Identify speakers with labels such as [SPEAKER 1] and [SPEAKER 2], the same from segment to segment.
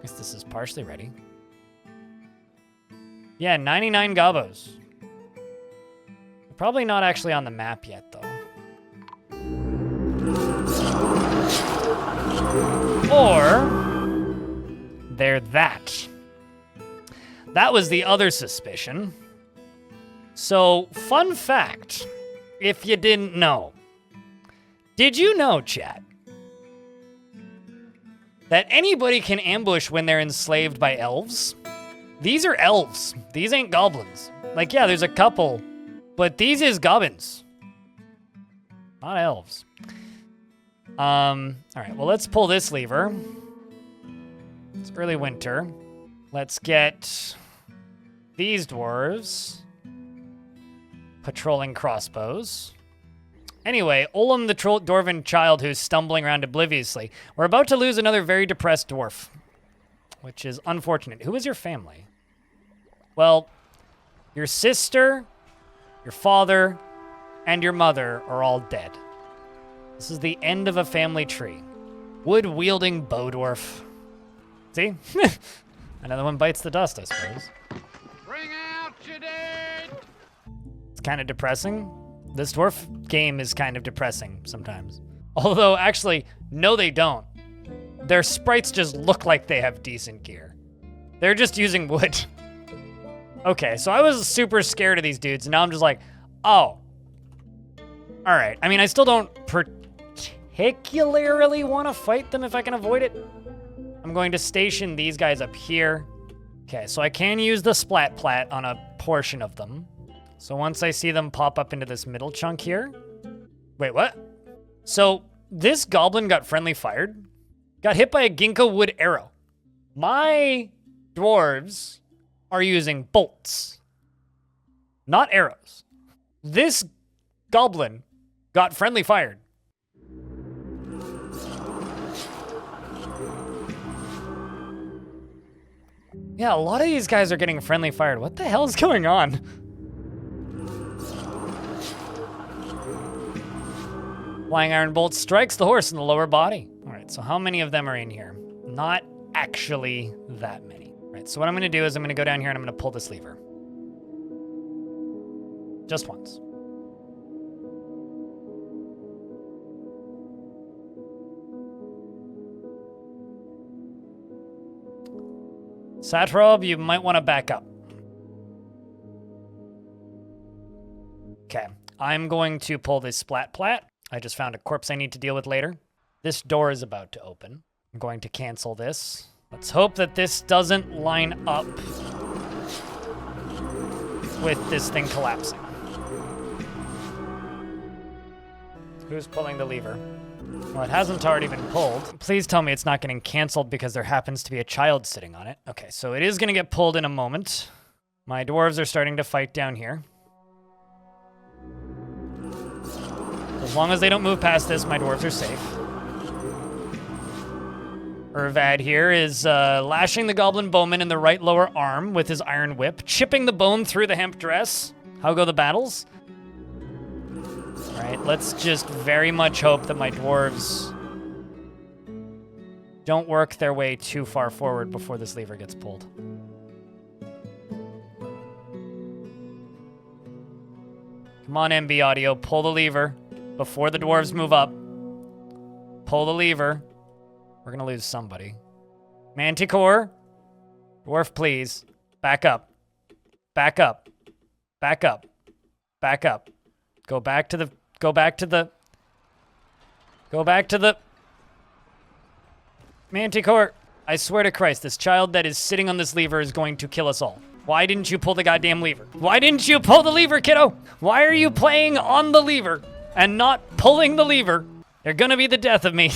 [SPEAKER 1] guess this is partially ready. Yeah, 99 gobos. Probably not actually on the map yet, though. Or they're that. That was the other suspicion. So, fun fact, if you didn't know. Did you know, chat, that anybody can ambush when they're enslaved by elves? These are elves. These ain't goblins. Like, yeah, there's a couple, but these is goblins. Not elves. All right, well, let's pull this lever. It's early winter. Let's get these dwarves patrolling crossbows. Anyway, Olam the dwarven child who's stumbling around obliviously. We're about to lose another very depressed dwarf, which is unfortunate. Who is your family? Well, your sister, your father, and your mother are all dead. This is the end of a family tree. Wood-wielding bow dwarf. See? Another one bites the dust, I suppose.
[SPEAKER 2] Bring out your dead!
[SPEAKER 1] It's kind of depressing. This dwarf game is kind of depressing sometimes. Although, actually, no they don't. Their sprites just look like they have decent gear. They're just using wood. Okay, so I was super scared of these dudes, and now I'm just like, oh. All right, I mean, I still don't particularly want to fight them if I can avoid it. I'm going to station these guys up here. Okay, so I can use the splat plat on a portion of them. So once I see them pop up into this middle chunk here. Wait, what? So this goblin got friendly fired. Got hit by a ginkgo wood arrow. My dwarves are using bolts, not arrows. This goblin got friendly fired. Yeah, a lot of these guys are getting friendly fired. What the hell is going on? Flying iron bolt strikes the horse in the lower body. All right, so how many of them are in here? Not actually that many. All right, so what I'm gonna do is I'm gonna go down here and I'm gonna pull this lever. Just once. Satrob, you might want to back up. Okay, I'm going to pull this splat plat. I just found a corpse I need to deal with later. This door is about to open. I'm going to cancel this. Let's hope that this doesn't line up with this thing collapsing. Who's pulling the lever? Well, it hasn't already been pulled. Please tell me it's not getting canceled because there happens to be a child sitting on it. Okay, so it is going to get pulled in a moment. My dwarves are starting to fight down here. As long as they don't move past this, my dwarves are safe. Urvad here is lashing the goblin bowman in the right lower arm with his iron whip, chipping the bone through the hemp dress. How go the battles? All right, let's just very much hope that my dwarves don't work their way too far forward before this lever gets pulled. Come on, MB Audio, pull the lever before the dwarves move up. Pull the lever. We're gonna lose somebody. Manticore, dwarf, please, back up. Back up. Back up. Back up. Go back to the Manticore. I swear to Christ, this child that is sitting on this lever is going to kill us all. Why didn't you pull the goddamn lever? Why didn't you pull the lever, kiddo? Why are you playing on the lever and not pulling the lever? You're gonna be the death of me.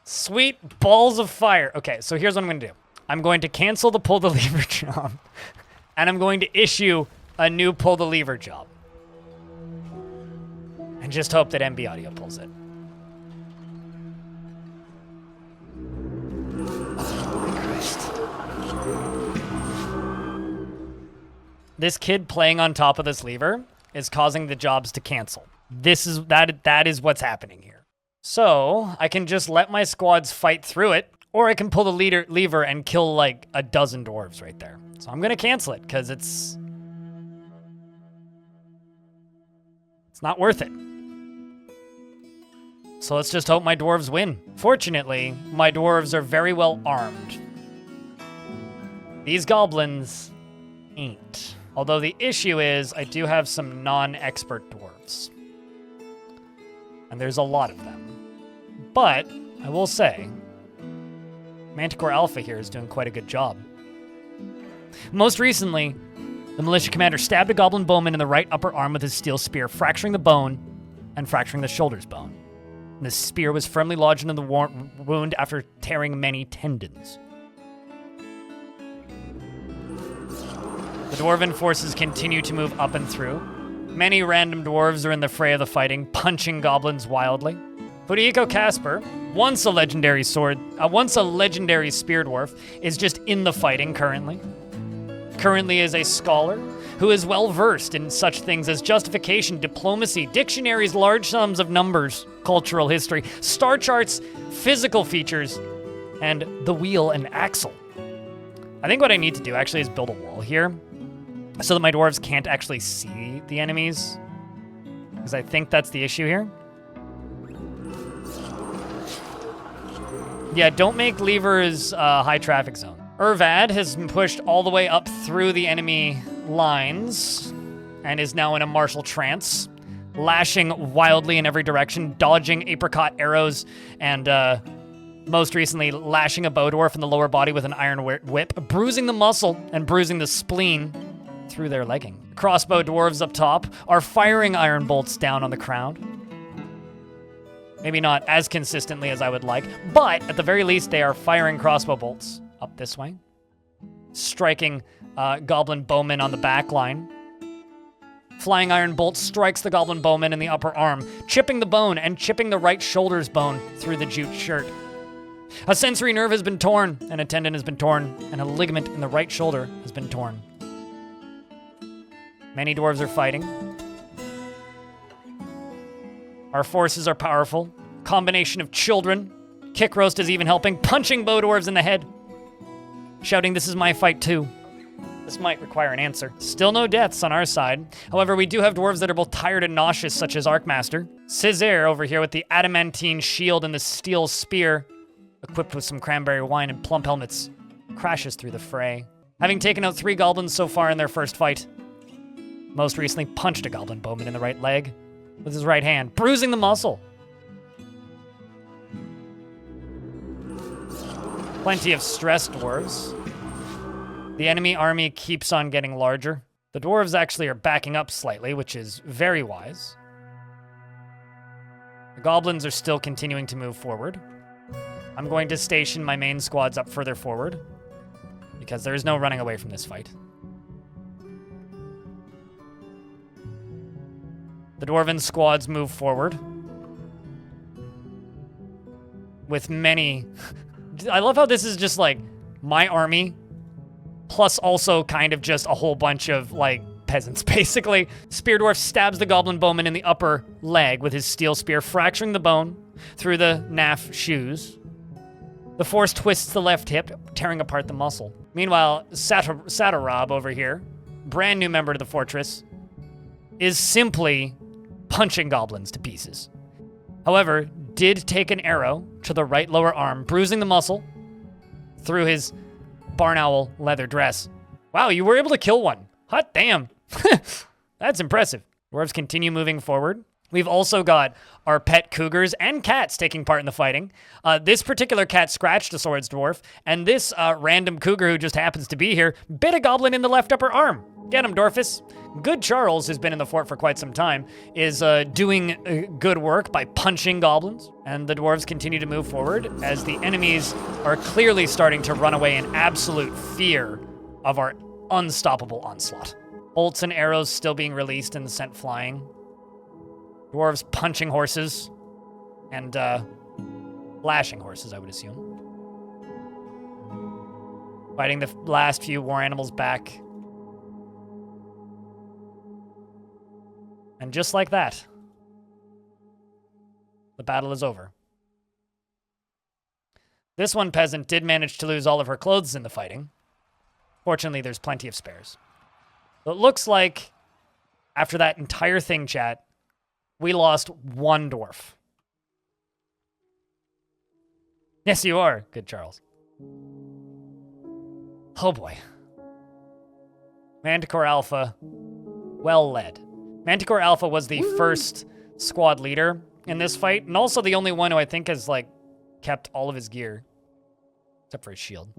[SPEAKER 1] Sweet balls of fire. Okay, so here's what I'm gonna do. I'm going to cancel the pull the lever job, and I'm going to issue a new pull the lever job. And just hope that MB Audio pulls it. Oh my Christ. This kid playing on top of this lever is causing the jobs to cancel. That is what's happening here. So I can just let my squads fight through it, Or I can pull the lever and kill like a dozen dwarves right there. So I'm gonna cancel it because it's not worth it. So let's just hope my dwarves win. Fortunately, my dwarves are very well armed. These goblins ain't. Although the issue is I do have some non-expert dwarves. And there's a lot of them. But I will say, Manticore Alpha here is doing quite a good job. Most recently, the militia commander stabbed a goblin bowman in the right upper arm with his steel spear, fracturing the bone and fracturing the shoulder's bone. And the spear was firmly lodged in the wound after tearing many tendons. The dwarven forces continue to move up and through. Many random dwarves are in the fray of the fighting, punching goblins wildly. Fudihiko Casper, once a legendary spear dwarf, is just in the fighting currently. Currently is a scholar who is well versed in such things as justification, diplomacy, dictionaries, large sums of numbers, cultural history, star charts, physical features, and the wheel and axle. I think what I need to do actually is build a wall here so that my dwarves can't actually see the enemies, because I think that's the issue here. Yeah, don't make levers high traffic zone. Urvad has been pushed all the way up through the enemy lines and is now in a martial trance, lashing wildly in every direction, dodging apricot arrows, and most recently lashing a bow dwarf in the lower body with an iron whip, bruising the muscle and bruising the spleen through their legging. Crossbow dwarves up top are firing iron bolts down on the crowd. Maybe not as consistently as I would like, but at the very least they are firing crossbow bolts up this way, striking goblin bowman on the back line. Flying iron bolt strikes the goblin bowman in the upper arm, chipping the bone and chipping the right shoulder's bone through the jute shirt. A sensory nerve has been torn, and a tendon has been torn, and a ligament in the right shoulder has been torn. Many dwarves are fighting. Our forces are powerful. Combination of children. Kick roast is even helping, punching bow dwarves in the head. Shouting, "This is my fight too." This might require an answer. Still no deaths on our side. However, we do have dwarves that are both tired and nauseous, such as Arcmaster. Césaire over here with the adamantine shield and the steel spear, equipped with some cranberry wine and plump helmets, crashes through the fray. Having taken out 3 goblins so far in their first fight, most recently punched a goblin bowman in the right leg with his right hand, bruising the muscle. Plenty of stressed dwarves. The enemy army keeps on getting larger. The dwarves actually are backing up slightly, which is very wise. The goblins are still continuing to move forward. I'm going to station my main squads up further forward, because there is no running away from this fight. The dwarven squads move forward with many... I love how this is just like my army plus also kind of just a whole bunch of like peasants, basically. Spear Dwarf stabs the goblin bowman in the upper leg with his steel spear, fracturing the bone through the naff shoes. The force twists the left hip, tearing apart the muscle. Meanwhile, Satarab over here, brand new member to the fortress, is simply punching goblins to pieces. However, did take an arrow to the right lower arm, bruising the muscle through his barn owl leather dress. Wow, you were able to kill one. Hot damn. That's impressive. Dwarves continue moving forward. We've also got our pet cougars and cats taking part in the fighting. This particular cat scratched a swords dwarf, and this random cougar who just happens to be here bit a goblin in the left upper arm. Get him, Dorfus. Good Charles, who's been in the fort for quite some time, is doing good work by punching goblins. And the dwarves continue to move forward as the enemies are clearly starting to run away in absolute fear of our unstoppable onslaught. Bolts and arrows still being released and sent flying. Dwarves punching horses and lashing horses, I would assume. Fighting the last few war animals back. And just like that, the battle is over. This one peasant did manage to lose all of her clothes in the fighting. Fortunately, there's plenty of spares. So it looks like after that entire thing, chat, we lost one dwarf. Yes, you are. Good, Charles. Oh, boy. Manticore Alpha, well led. Manticore Alpha was the first squad leader in this fight, and also the only one who I think has, like, kept all of his gear. Except for his shield.